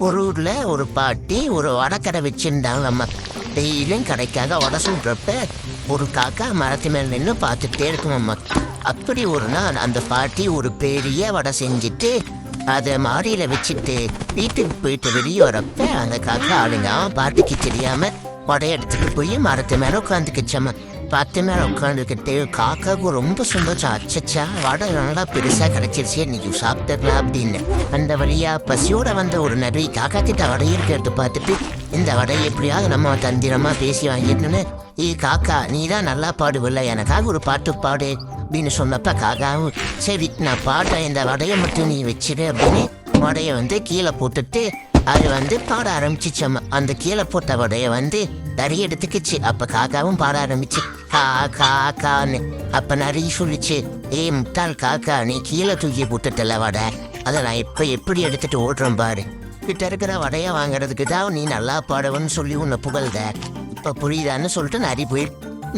ஒரு ஊர்ல ஒரு பாட்டி ஒரு வடக்கடை வச்சிருந்தாங்க அம்மா. டெய்லியும் கடைக்காக வடை சுடுறப்ப ஒரு காக்கா மரத்து மேல நின்று பார்த்துட்டே இருக்கும் அம்மா. அப்படி ஒரு நாள் அந்த பாட்டி ஒரு பெரிய வடை செஞ்சுட்டு அதை மாடியில வச்சுட்டு வீட்டுக்கு போயிட்டு வெளியே வரப்ப அந்த காக்கா ஆளுங்க பாட்டிக்கு தெரியாம வடையை எடுத்துட்டு போய் மரத்து மேல உட்காந்துக்கிச்சம்மா. பத்து மேல உட்காந்துக்கிட்டு காக்காவுக்கு ரொம்ப சந்தோஷம். அச்சச்சா வடை நல்லா பெருசா கிடைச்சிருச்சு, இன்னைக்கு சாப்பிட்டுக்கலாம் அப்படின்னு. அந்த வழியா பசியோட வந்த ஒரு நரி காக்கா கிட்ட வடையை எடுத்து பார்த்துட்டு இந்த வடையை எப்படியாவது நம்ம தந்திரமா பேசி வாங்கிடணும்னு, காக்கா நீ தான் நல்லா பாடுவில்ல, எனக்காக ஒரு பாட்டு பாடு அப்படின்னு சொன்னப்ப காக்காவும் சரி நான் பாட்டேன், இந்த வடையை மட்டும் நீ வச்சிரு அப்படின்னு வடையை கீழே போட்டுட்டு அது பாட ஆரம்பிச்சிச்சம்மா. அந்த கீழே போட்ட வடையை நிறைய எடுத்துக்கிச்சு. அப்ப காக்காவும் பாட ஆரம்பிச்சு கா கா கான்னு. அப்ப நிறைய சொல்லிச்சு, முட்டாள் காக்கா நீ கீழே தூக்கி போட்டுட்டல வடை, அதை நான் இப்ப எப்படி எடுத்துட்டு ஓடுறேன் பாரு, கிட்ட இருக்கிற வடையை வாங்குறதுக்கு தான் நீ நல்லா பாடுவன்னு சொல்லி உன்னை புகழ்த, இப்ப புரியுதான்னு சொல்லிட்டு நரி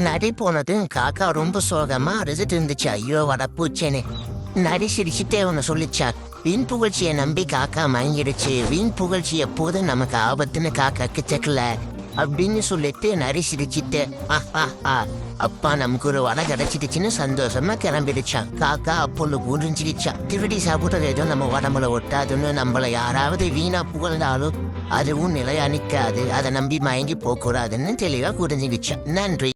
நரி போனது காக்கா ரொம்ப சோகமா அரைச்சிட்டு இருந்துச்சு. ஐயோ வடை பூச்சேனே. நரி சிரிச்சுட்டே உன்னை சொல்லிச்சா, வீண் புகழ்ச்சியை நம்பி காக்கா மயங்கிடுச்சு, வீண் புகழ்ச்சி எப்போதும் நமக்கு ஆபத்துன்னு காக்காக்கு தெக்கல அப்படின்னு சொல்லிட்டு நரி சிரிச்சிட்டு அப்பா நமக்கு ஒரு வடை கிடைச்சிடுச்சுன்னு சந்தோஷமா கிளம்பிடுச்சான். காக்கா அப்பொண்ணு புரிஞ்சிடுச்சான், திருடி சாப்பிட்றது ஏதோ நம்ம உடம்புல ஒட்டாதுன்னு, நம்மள யாராவது வீணா புகழ்ந்தாலும் அதுவும் நிலையா நிற்காது, அதை நம்பி மயங்கி போகக்கூடாதுன்னு தெளிவா புரிஞ்சுக்கிச்சான். நன்றி.